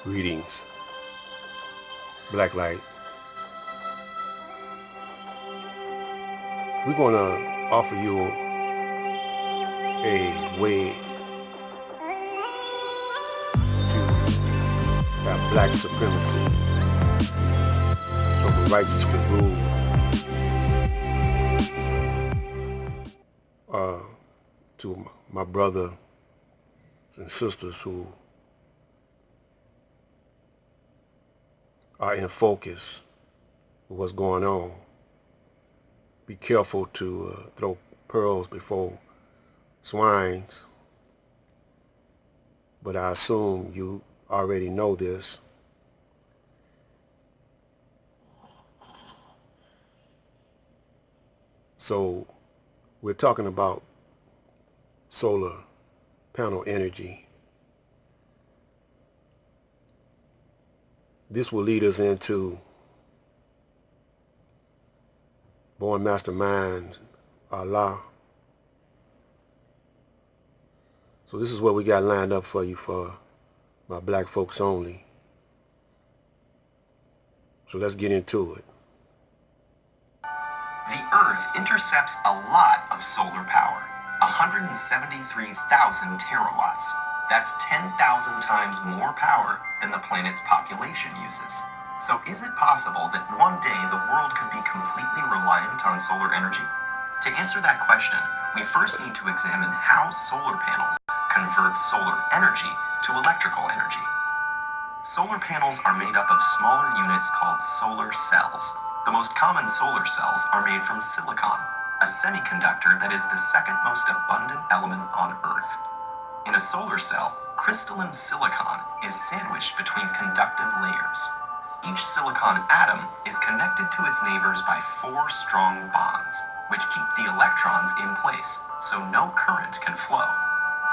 Greetings, Blacklight. We're going to offer you a way to have black supremacy so the righteous can rule. To my brothers and sisters who are in focus with what's going on, be careful to throw pearls before swines. But I assume you already know this. So we're talking about solar panel energy. This will lead us into Born Mastermind, Allah. So this is what we got lined up for you for my black folks only. So let's get into it. The Earth intercepts a lot of solar power, 173,000 terawatts. That's 10,000 times more power than the planet's population uses. So is it possible that one day the world could be completely reliant on solar energy? To answer that question, we first need to examine how solar panels convert solar energy to electrical energy. Solar panels are made up of smaller units called solar cells. The most common solar cells are made from silicon, a semiconductor that is the second most abundant element on Earth. In a solar cell, crystalline silicon is sandwiched between conductive layers. Each silicon atom is connected to its neighbors by 4 strong bonds, which keep the electrons in place so no current can flow.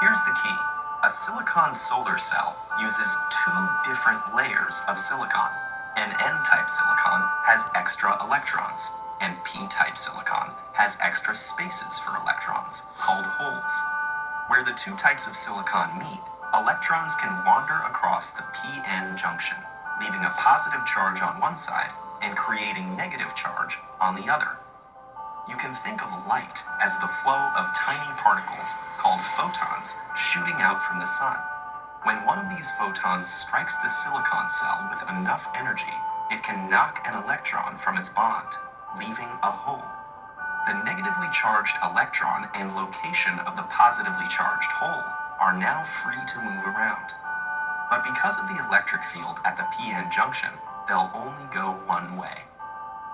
Here's the key. A silicon solar cell uses 2 different layers of silicon. An N-type silicon has extra electrons, and P-type silicon has extra spaces for electrons, called holes. Where the 2 types of silicon meet, electrons can wander across the P-N junction, leaving a positive charge on one side and creating negative charge on the other. You can think of light as the flow of tiny particles, called photons, shooting out from the sun. When one of these photons strikes the silicon cell with enough energy, it can knock an electron from its bond, leaving a hole. The negatively charged electron and location of the positively charged hole are now free to move around. But because of the electric field at the P-N junction, they'll only go one way.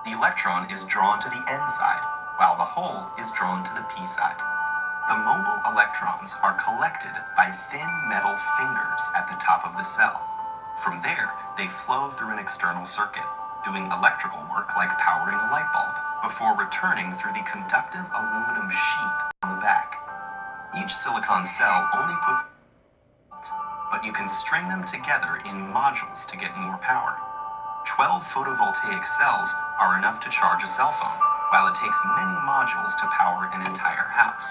The electron is drawn to the N side, while the hole is drawn to the P side. The mobile electrons are collected by thin metal fingers at the top of the cell. From there, they flow through an external circuit, doing electrical work like powering a light bulb, before returning through the conductive aluminum sheet on the back. Each silicon cell only puts, but you can string them together in modules to get more power. 12 photovoltaic cells are enough to charge a cell phone, while it takes many modules to power an entire house.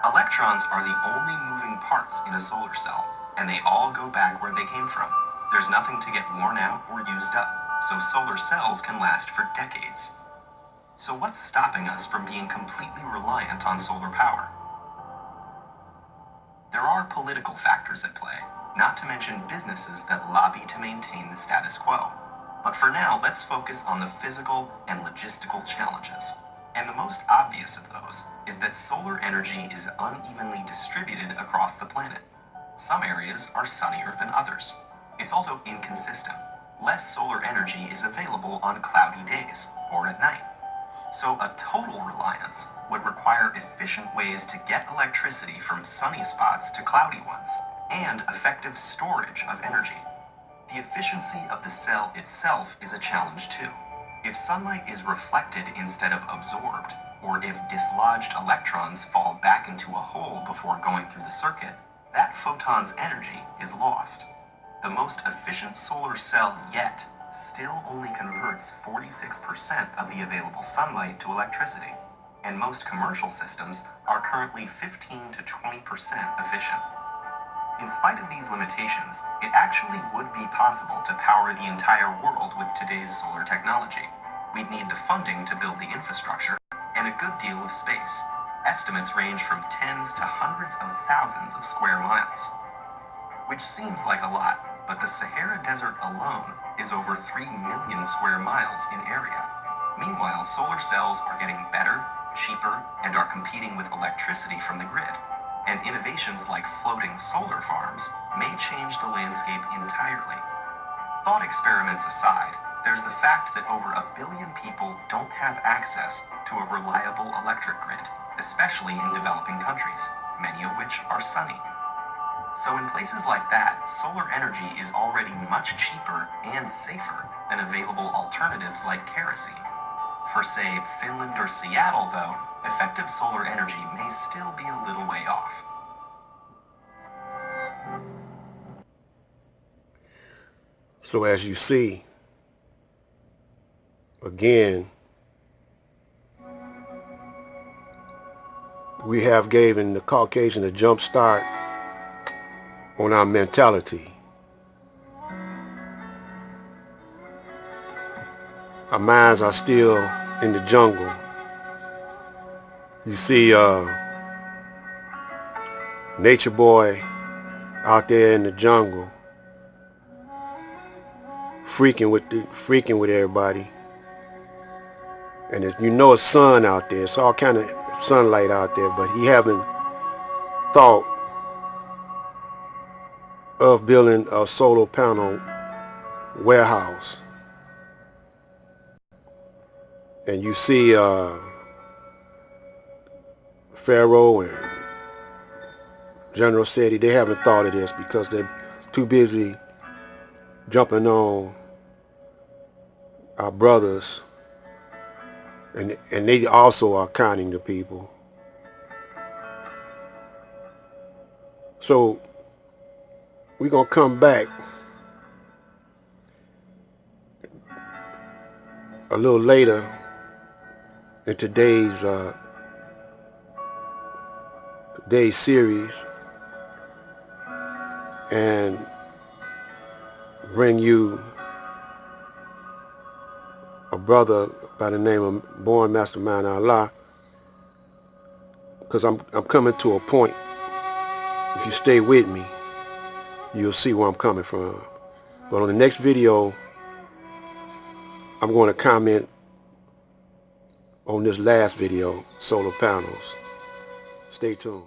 Electrons are the only moving parts in a solar cell, and they all go back where they came from. There's nothing to get worn out or used up, so solar cells can last for decades. So what's stopping us from being completely reliant on solar power? There are political factors at play, not to mention businesses that lobby to maintain the status quo. But for now, let's focus on the physical and logistical challenges. And the most obvious of those is that solar energy is unevenly distributed across the planet. Some areas are sunnier than others. It's also inconsistent. Less solar energy is available on cloudy days or at night. So a total reliance would require efficient ways to get electricity from sunny spots to cloudy ones, and effective storage of energy. The efficiency of the cell itself is a challenge too. If sunlight is reflected instead of absorbed, or if dislodged electrons fall back into a hole before going through the circuit, that photon's energy is lost. The most efficient solar cell yet still only converts 46% of the available sunlight to electricity, and most commercial systems are currently 15 to 20% efficient. In spite of these limitations, it actually would be possible to power the entire world with today's solar technology. We'd need the funding to build the infrastructure and a good deal of space. Estimates range from tens to hundreds of thousands of square miles. Which seems like a lot, but the Sahara Desert alone is over 3 million square miles in area. Meanwhile, solar cells are getting better, cheaper, and are competing with electricity from the grid. And innovations like floating solar farms may change the landscape entirely. Thought experiments aside, there's the fact that over 1 billion people don't have access to a reliable electric grid, especially in developing countries, many of which are sunny. So in places like that, solar energy is already much cheaper and safer than available alternatives like kerosene. For, say, Finland or Seattle, though, effective solar energy may still be a little way off. So as you see, again, we have given the Caucasian a jump start on our mentality. Our minds are still in the jungle. You see Nature Boy out there in the jungle freaking with everybody, and you know it's sun out there, it's all kind of sunlight out there, but he haven't thought of building a solar panel warehouse. And you see Pharaoh and General City, they haven't thought of this because they're too busy jumping on our brothers, and they also are counting the people. So we're gonna come back a little later in today's series and bring you a brother by the name of Born Mastermind Allah, because I'm coming to a point. If you stay with me, you'll see where I'm coming from. But on the next video, I'm going to comment on this last video, solar panels. Stay tuned.